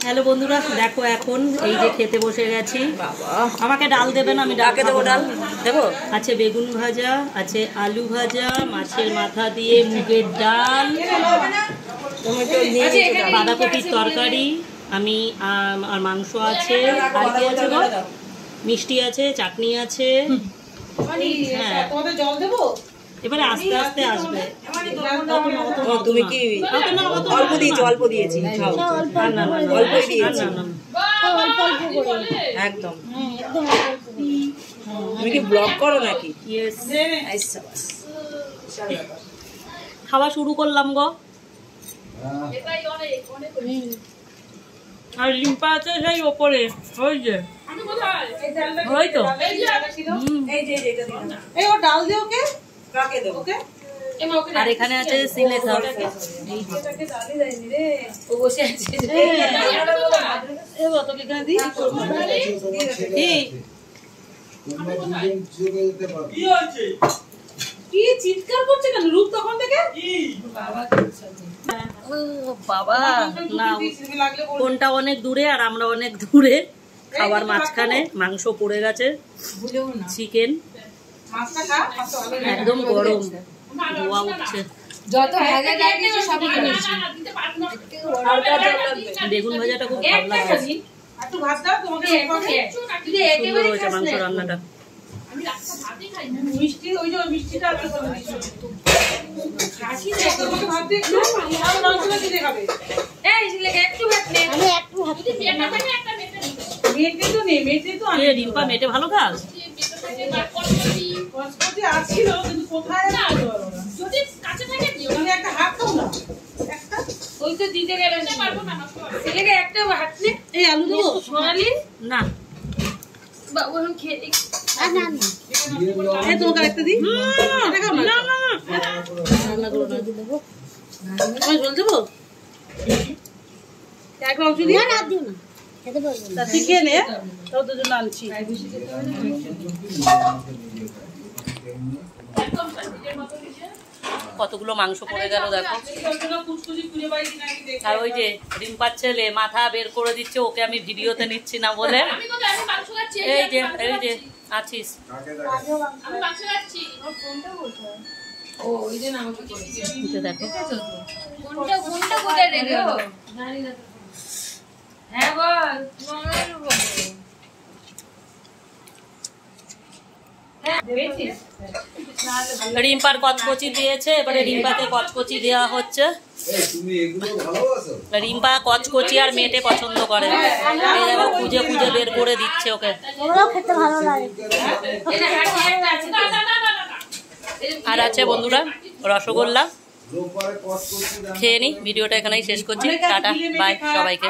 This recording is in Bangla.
হ্যালো বন্ধুরা, দেখো এখন এই যে খেতে বসে গেছি। আমাকে ডাল দেবেন, আমি ডালকে দেবো। ডাল দেবো, আছে বেগুন ভাজা, আছে আলু ভাজা, মাছের মাথা দিয়ে মুগের ডাল, বাঁধাকপির তরকারি, আমি আর মাংস আছে, আর কি আছে গো, মিষ্টি আছে, চাটনি আছে। হ্যাঁ, এবারে আস্তে আস্তে আসবে। তুমি কি অল্প দিয়েছি? অল্প দিয়েছি, অল্প দিয়েছি একদম। তুমি কি ব্লগ করো নাকি? খাওয়া শুরু করলাম গো। আর লিম্পা আছে সেই ওপরে, ওই যে ওই তো ডাল দিয়ে ওকে কাকে দেবো ওকে। আর এখানে আছে সিলেখা। চিৎকার করছে কেন রূপ তখন থেকে? বাবা না, কোনটা অনেক দূরে আর আমরা অনেক দূরে। খাবার মাঝখানে মাংস পড়ে গেছে, চিকেন একদম গরম, ধোয়া উঠছে। যত ভাজা যায় না সবই কিনেছি। বেগুন ভাজাটা খুব ভালো লাগে। একটু ভাত দাও তোমাকে। সুন্দর হয়েছে মাংস রান্নাটা। মিষ্টি ওই যে মিষ্টিটা আছে করে দিছো। খাসি দেখো তোমাকে ভাত দিয়ে একটু আর মাংসটা কি দেখাবে? এই একটু ভাত নে। আমি একটু ভাত যদি পেটা থাকে একটা মেটে নিবে। মেটে তো নেই, মেটে তো এ রিম্পা মেটে ভালো কাজ। কসকটি আছিল কিন্তু কোথায় না যদি কাছে থাকে দিও। তুমি একটা হাত দাও না। একটা ওই তো দিতে গেলে না পারবো না। ছেলেকে একটা হাত নে। এই আলু দেবো সোনালি না বাবু এখন খেয়ে না এই তোমাকে একটা দিই। এটা খাও না। রান্না করো না। আমি জল দেবো। এক অংশ দিই। না দিও না, খেতে পারবো না। তা তুই খেয়ে নে, তাও তোর জন্য আনছি। কতগুলো মাংস পড়ে গেল দেখো। আর ওই যে রিম্পার ছেলে মাথা বের করে দিচ্ছে, ওকে আমি ভিডিওতে নিচ্ছি না বলে। আমি তো আমি মাংস খাচ্ছি। এই যে আছিস। আমি মাংস খাচ্ছি। ওর ফোনটা কোথায়? ও ওই যে নাম কি দিতে দেখো। কোনটা কোথায় রেখে ও? জানি না তো। হ্যাঁ বল। মনের বল। রিম্পার কচকচি দিয়েছে, এবারে রিম্পাকে কচকচি দেওয়া হচ্ছে। রিম্পা কচকচি আর মেটে পছন্দ করে। এই দেখো খুঁজে খুঁজে বের করে দিচ্ছে ওকে। ওগুলো খেতে ভালো লাগে। আর আছে বন্ধুরা রসগোল্লা। খেয়ে নি, ভিডিওটা এখানেই শেষ করছি। টাটা বাই সবাইকে।